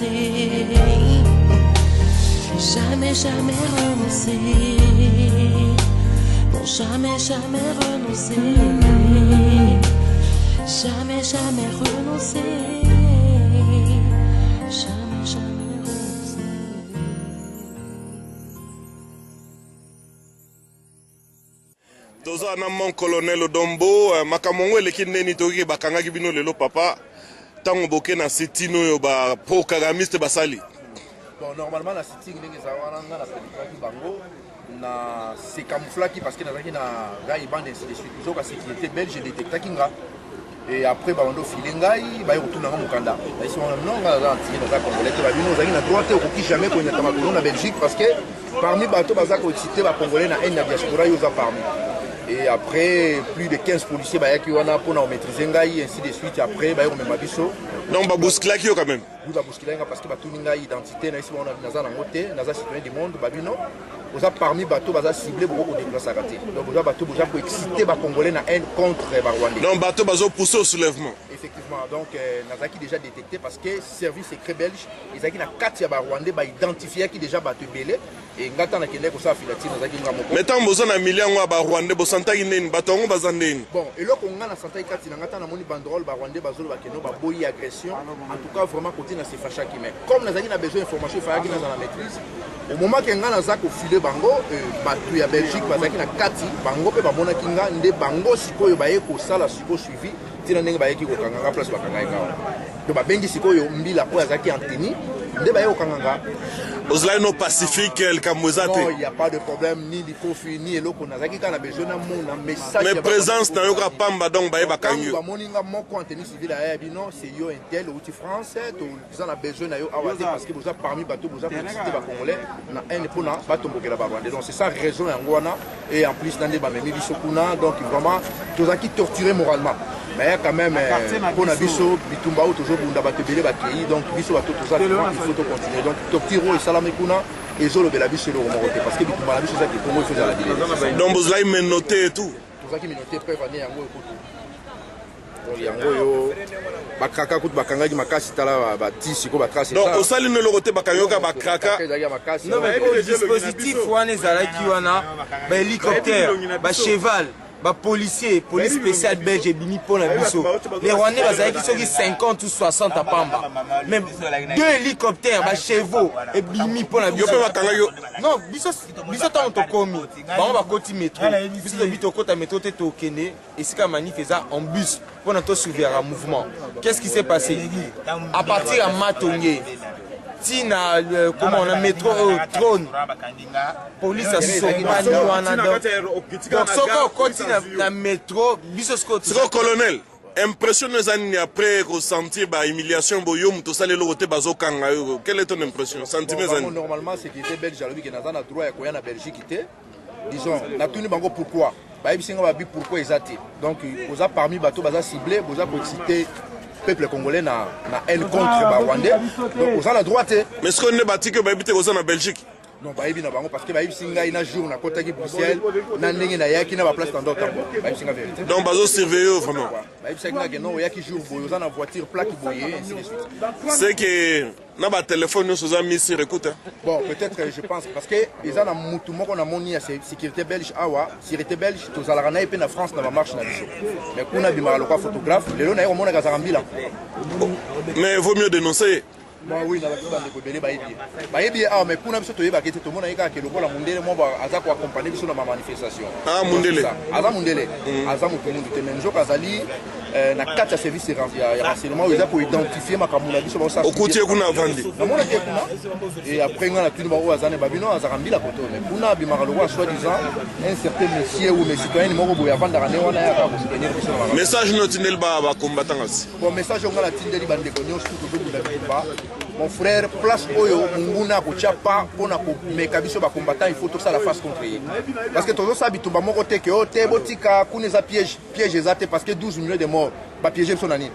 renoncer. Jamais, jamais renoncer. Non, jamais, jamais renoncer. Jamais, jamais renoncer. Jamais, jamais renoncer. Toza na mon colonel Odombo makamongo lekine ni toki bakanga kibino lelo papa tango boke na sitino yo ba pro kagamiste basali. Bon, normalement la sitting ndenge za wana nga na pelika ki bango na se camouflage parce que na zaki na gai bande ainsi de suite toujours la sécurité belge détecta kinga et après ba ndo filengai ba retourna nga mukanda ici on non nga za anti na za congolais ba bino zaki na droite au qui jamais ko nyata makolo na Belgique parce que parmi bato baza ko excité ba congolais na en diaspora yo za parmi. Et après, plus de 15 policiers qui ont maîtrisé Ngaï, ainsi de suite. Après, ils ont même biso. Donc, ils bousculent quand même. Oui, ils bousculent parce que tout le monde a identité. Nous avons des citoyens du monde. Nous avons parmi les bateaux ciblés pour déplacer à rater. Donc, nous avons pour exciter les Congolais dans haine contre les Rwandais. Donc, les bateaux ont poussé au soulèvement. Effectivement. Donc, nous avons déjà détecté parce que le service secret belge, ils ont 4 Rwandais identifiés qui déjà battu belé. Et nous avons mais tant que vous avez un million de Rwandais, vous avez un bateau, vous avez un bon, et là, on a un santé, nous avons un banderole Rwandais, nous agression. En tout cas, vraiment, côté de ces fachas qui met. Comme nous avons besoin d'informations, il faut que nous avons la maîtrise. Au moment que nous avons filé Bango, Batu ya Belgique, nous avons 4 Bango, et Bamona Kinga, nous avons Bango, Siko, Yobaye, Kosala, Siko suivi, Tinaning Bayeki, Okanga, place Bakanga. Donc, Bengi Siko, Yombila, Oazaki, Antini, nous avons Okanga. Vous avez un pacifique, le Kamouazate. Non, il n'y a pas de problème, ni les conflits, ni l'eau qu'on a besoin d'un message. Mais présence dans le Pamba, donc, Bakanyu. C'est yo intel ou France, vous avez besoin d'un parce que vous avez parmi bateaux, vous avez cité les Congolais, na un pour na bateau pour la Rwanda. Donc c'est ça raison en Rwanda et en plus dans les Bamemi Bisokuna, donc vraiment tous qui torturé moralement. Mais quand même pour Nabiso, Bitumba toujours pour ndabato belé bakei, donc biso bateau tout ça il faut continuer. Donc tortiro et salamekuna et zolo belabiso le Maroc parce que Bitumba la biso ça qui Congo il faut la dire. Donc vous avez menotté et tout. Tout ça qui menotté peuvent venir yango ekoto. Yango yo bakraka kutu bakangaki makasi tala batisi ko batrace ça. Donc osali ne lokote bakayoka bakraka. Non mais pour dispositif wana ezalaki wana ba hélicoptère, ba cheval, ba policier, police spéciale belge bimi pona biso. Les Rwandais bazalaki soki 50 ou 60 à Pamba. Même 2 hélicoptères, ba chevaux et bimi pona biso. Non, biso tant to komi. Ba ba koti métro. Biso de bito kota métro te to kene et sika manif eza en bus pour notre suivre un mouvement. Qu'est-ce qui s'est passé? À partir de Matongé, Tina, comment on a métro trône, police a sauvé donc soko continue na métro, biso scotty. Colonel, impression nous a après ressentir ba humiliation boyom to sale lokote bazokanga. Quelle est ton impression? Sentiment normalement sécurité belge alobi que nazana droit ya koya na Belgique té. Disons, na tuni bango pourquoi? Pourquoi ils ont donc vous avez parmi bateaux baza ciblé, vous avez excité peuple congolais na haine contre Rwandais. Donc vous avez la droite. Mais ce qu'on est bâti que baïbite aux en Belgique. Non, baïbi na bango parce que baïbi singa ina jour na kota ki Bruxelles, na ndenge na yaki na ba place dans d'autres temps. Baïbi singa vérité. Donc bazo surveiller vraiment. Baïbi singa que non yaki jour boyo za na voiture plaque boyé ainsi de suite. C'est que na ba téléphone nous aux mis sur écoute. Bon, peut-être je pense parce que ils ont mutu moko na moni ya sécurité belge awa, sécurité belge to zalaka na epé na France na ba marche na biso. Mais kuna bimara lokwa photographe, lelo na yo mona ka zarambila. Mais vaut mieux dénoncer. Bon, oui, na bakita ndeko belé baïbi. Baïbi ah mais kuna biso to yeba ke to mona yeka ke lokola mundele mo ba aza ko accompagner biso na ma manifestation. Ah mundele. Aza mundele. Aza mutu mundu te menjo kazali na 4 services ya renseignement ils ont pour identifier ma kamuna biso ba ça. Okutie kuna vandi. Na mona ke kuna et après nga na tuni ba o azane babino azarambila koto mais kuna bimara lokwa soi-disant un certain monsieur ou mes citoyens moko boya vanda rane wana ya ka ko soutenir biso na. Message notinel ba combattants. Bon message on la tindeli bande ko nyos tout to bunda ba. Mon frère, place Oyo, Munguna, Kochapa, on a meka biso ba combattant, il faut tout ça la face contre eux. Parce que tout ça, bitumba moko te que te botika, kuneza piège ezate parce que 12 millions de morts, ba piéger son ani.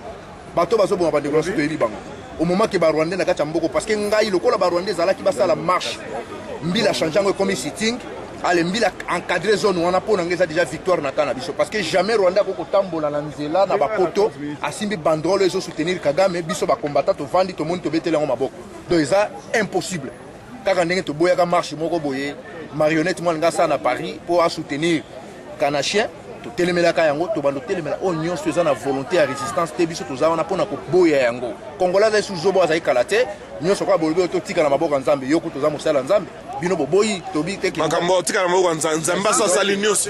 Bato bazo bon ba déclencher to bango. Au moment que ba Rwandais na kacha mboko parce que ngai lokola ba Rwandais zala ki basa la marche. Mbila changeango comme sitting. allez mbila encadrer zone wana po na ngeza déjà victoire na kana biso parce que jamais Rwanda ko tambola na nzela na bapoto asimbi bandrole ezo soutenir Kagame biso ba combattant to vandi to moni to betela ngo maboko donc ça impossible kaka ndenge to boya ka marche moko boye marionnette mo ngasa na Paris pour soutenir Kanachien to telemela ka yango to bando telemela o nyonso eza na volonté ya résistance te biso to za wana pona ko boya yango congolais za suzobo za ikalate nyonso kwa bolbe to tika na maboko nzambe yoko to za mosala nzambe bino boboyi tobi te makambo tika na maboko nzambe asali nyonso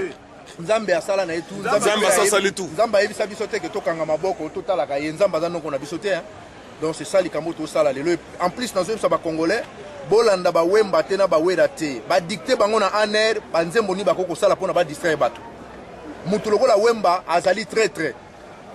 nzambe asala na etu nzambe asali tout nzambe ayebisa biso te ke tokanga maboko totalaka ye nzambe aza noko na biso te donc c'est ça likambo tosala lelo en plus nazoyebisa bacongolais bolanda bawemba te na bawera te badikte bango na aner banzembo ni bako kosala mpona badistraire bato mutu lokola wemba azali traître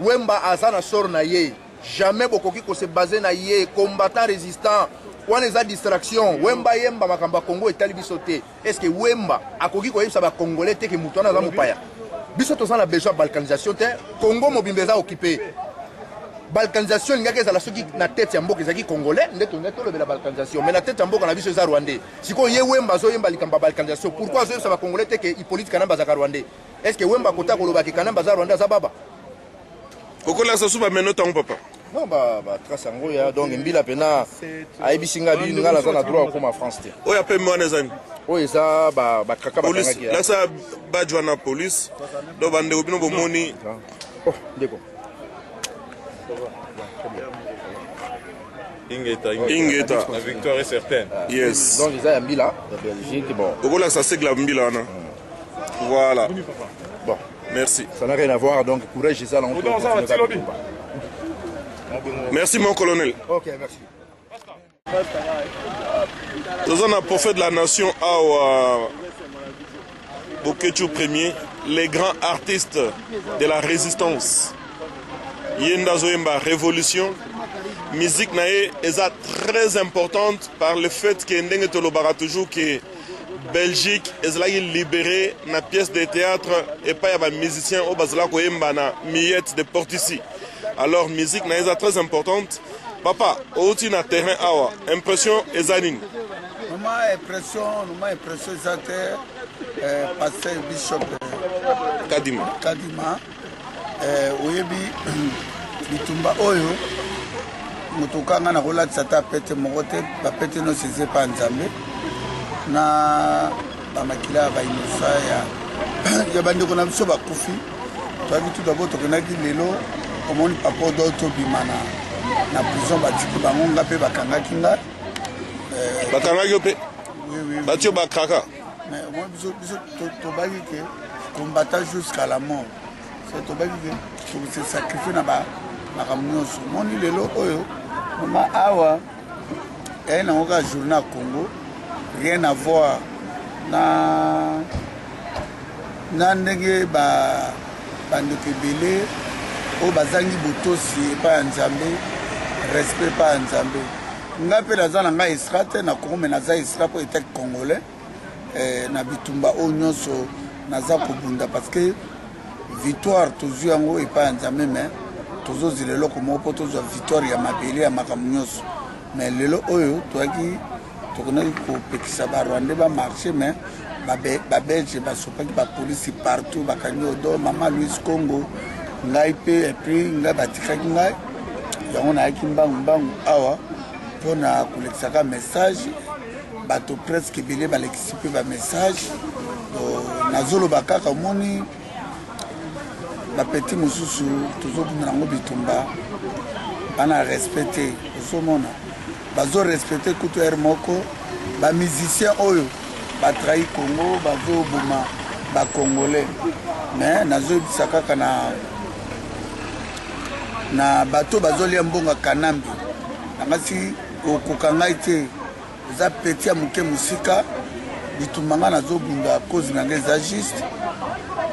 wemba aza na sor na ye jamais bokoki kose base na ye combattant résistant wana eza distraction wemba yemba makambo ya Congo etali biso te est-ce que wemba akoki koyebisa bacongolais te ke mutu wana aza mopaya biso toza na besoin ya balkanisation te Congo mobimba eza occupé balkanisation lingaki ezala soki na tete ya mboka ezalaki congolais nde tolobela balkanisation mais na tete ya mboka na biso eza rwandais sikoyo ye wemba azoyemba likambo ya balkanisation pourquoi azoyebisa bacongolais te ke Hippolyte Kanamba azaka rwandais est-ce que wemba kota kolobaki Kanamba aza rwandais aza baba okolasa su bameno ntango papa non batrace yango ya donc mbila mpena ayebisi nga nga naza na droit okoma France te oyo apemi wana ezani oyo eza bakaka bakangaki lasa bajwa na police do bandeko bino bomoni ndeko Ingeta. La victoire est certaine. Yes. Donc ils ont Mbila, la Belgique, bon. Ogola ça c'est que la Mbila là. Voilà. Bon. Merci. Ça n'a rien à voir donc courage c'est ça là. Merci mon colonel. OK, merci. Nous avons un prophète de la nation à Bokechu Premier, les grands artistes de la résistance. Yenda Zoemba révolution. Musique nae est très importante par le fait que ndenge tolobara toujours que Belgique est là libéré na pièce de théâtre et pas y a musicien au bazala ko yemba na miette de porte ici. Alors musique nae est très importante. Papa, outi na terrain awa, impression ezanine. Numa impression exacte pasteur Bishop Kadima oyebi bitumba oyo mutokanga na kolatisa ta pete moko te bapete no seze pa nzambe na bamakila ya bainosa ya bandeko na biso bakufi toyaki tout d'abord tokendaki lelo omoni papa odo tobima na prison batiki bango nga mpe bakangaki nga bakangaki yo mpe batio bakraka mais omoni biso tobaki ke combattant jusqu'à la mort tobaki ke tokose sacrifie na makambo nyonso moni lelo oyo mama awa eyi nango kaka journée à Congo rien à voir na ndenge bandeko ebele oyo bazangi botosi epai ya nzambe respect epai ya nzambe nga mpe naza na ngai esra te na Congo me naza esra mpo etaki congolais na bitumba oyo nyonso naza kobunda parce que victoire tozwi yango epai ya nzambe me tozozila eloko moko mpo tozwa victoire ya mabele ya makambo nyonso mais lelo oyo toyaki tokonaki kopekisa barwandais bamarché mais babelge basopaki bapolisi partout bakangi odo mama louis congo ngai mpe epris ngai batikaki ngai yango nayaki mbangu awa mpona kolekisaka message bato presque ebele balekisi mpe bamessage nazoloba kaka omoni bapeti mosusu tozobunda nango bitumba bana respecte osomona bazorespecte kutu ere moko bamusicien oyo batrahi Congo bazoboma bacongolais mais nazoyebisa kaka na bato bazolia mbongo kanambi nangasi okoka ngai te eza peti ya moke mosika bitumba ngai nazobunda cause na ngai eza juste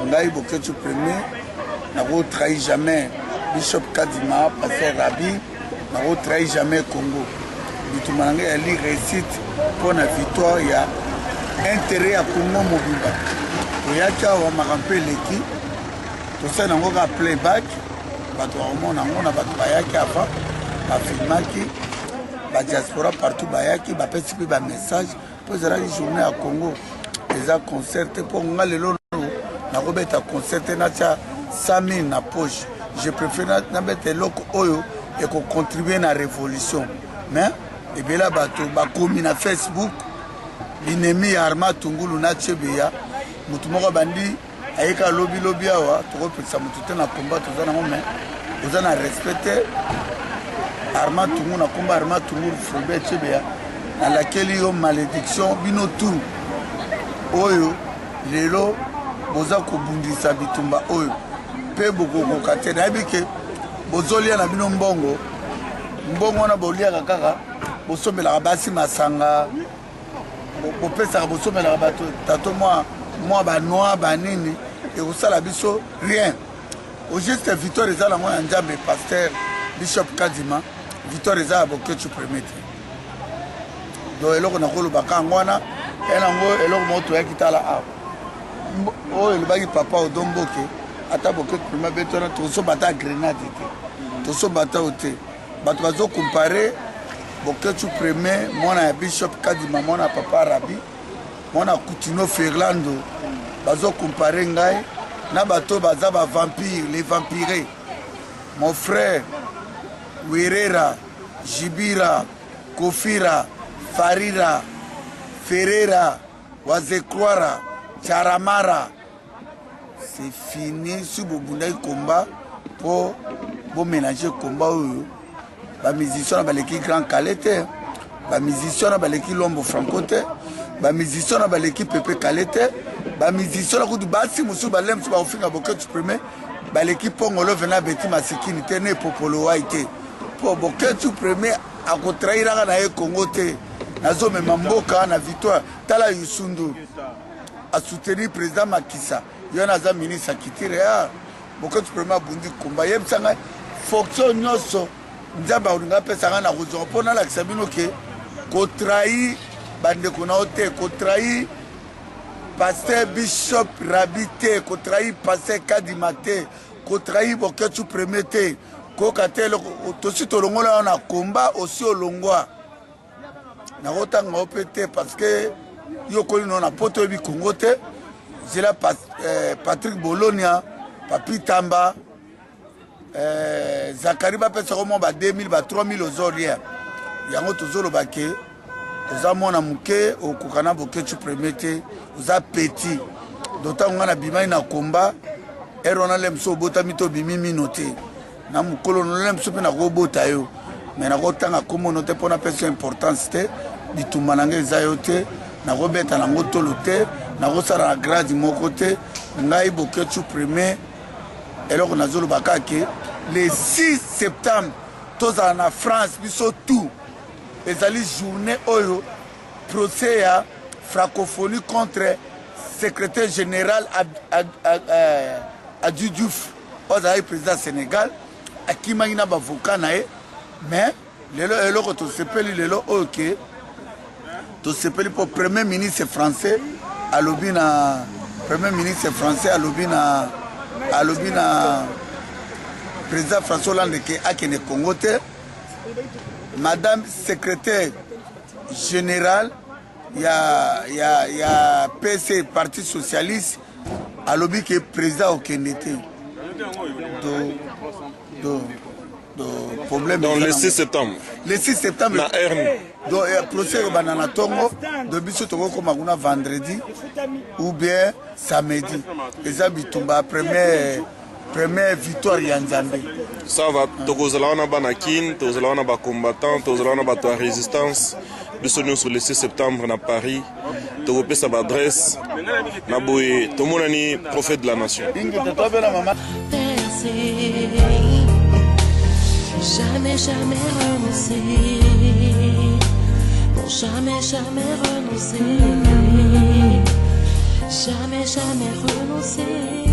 ngai Bokechu Premier nako trahi jamais Bishop Kadima pasteur Rabi nako trahi jamais Congo bitumba na ngai yali réussite mpo na victoire ya intérêt ya Congo mobimba toyaki awa makambo eleki tosali nango kaka playback bato bakomona yango na bato bayaki avant bafilmaki badiaspora partout bayaki bapesi mpe bamessage mpo ezalaki journée ya Congo eza concert pour nga lelo nakobeta concert natia 100 000 na poche. Je préfère nabeta eloko oyo ekocontribue na révolution. Mais ebela bato bakomi na Facebook l'inemi ya Arma Tungulu na Chebeya mutu moko bandi ayeka lobi awa tokopesa mutu te na combat toza nango mais oza na respecte Arma Tungulu na combat Arma Tungulu Fulbert Chebeya na laquelle yo malédiction bino tout oyo lelo boza kobundisa bitumba oyo pe bokokoka te nayebi ke bozolia na bino mbongo wana boliaka kaka bosomelaka basi masanga bopesaka bosomelaka bato tato mwa banoir banini ekosala biso rien au juste victoire eza nango ya nzambe pasteur bishop kadima victoire eza ya boketu premier te donc eloko nakolobaka yango wana enango eloko moko toyaki tala awa oyo elobaki papa odomboke ata boketu premier beto wana tosobata grenade te tosobata o te bato bazokompare boketu premier mwana ya bishop kadima mwana ya papa rabi mwana ya Coutinho Fernando bazokompare ngai na bato baza bavampire les vampirés mon frère Werera Jibira Kofira Farira Ferreira Wazekwara Charamara c'est fini si bobundaki combat po boménager combat oyo bamusicien na baleki grand calais te bamusicien na baleki lombo franco te bamusicien na baleki pepe calais te bamusicien na kutu basi mosusu balem mosusu bakofinga boketu premier baleki pongolo vena beti masikini te ne popolo wai te po boketu premier akotrahiraka na ye kongo te nazomema mboka na victoire tala yusundu asoutenir président Makisa yo naza ministre akitire ya boketu premier abundi komba yebisa ngai fonction nyonso nzambe akolinga apesanga na kozwa mpo nalakisa bino ke kotrahi bandeko na yo te kotrahi pasteur bishop rabi te kotrahi pasteur kadima te kotrahi boketu premier te koka te tosi tolongola yo na komba osi olongwa nakotanga yo mpe te parce que yo koli no na poto oyebi kongo te zela Patrick Bolonia Papi Tamba Zakari bapesa ko mo ba 2000 ba 3000 ozolia yango tozoloba ke oza mwana muke okokana boketu premier te oza petit dota ngana bimai na komba erona lemso bota mito bimimi note na mukolo no lemso pe na ko bota yo mais na ko tanga komo note pona pesa importance te bitumba nange za yo te na ko beta na ngotolo te na ko sara grade moko te ngai boketu premier eloko nazoloba ke le 6 septembre tozala na France biso tout ezali journée oyo procès ya francophonie contre secrétaire général Adu Diouf ozali président Sénégal akimaki na bavoka na ye mais lelo eloko tosepeli lelo oyo ke tosepeli po premier ministre français alobi na président François Hollande ke akene Congo te madame secrétaire générale ya PC parti socialiste alobi ke président okende te do problème dans le 6 septembre na RN donc procès banana tongo de biso tongo koma kuna vendredi ou bien samedi eza bitumba première victoire ya Nzambe ça va tokozala wana banakin tozala wana ba combattant tozala wana bato ya résistance biso nyonso le 6 septembre na Paris tokopesa ba adresse na boye tomonani prophète de la nation jamais jamais renoncer pour jamais jamais renoncer jamais jamais renoncer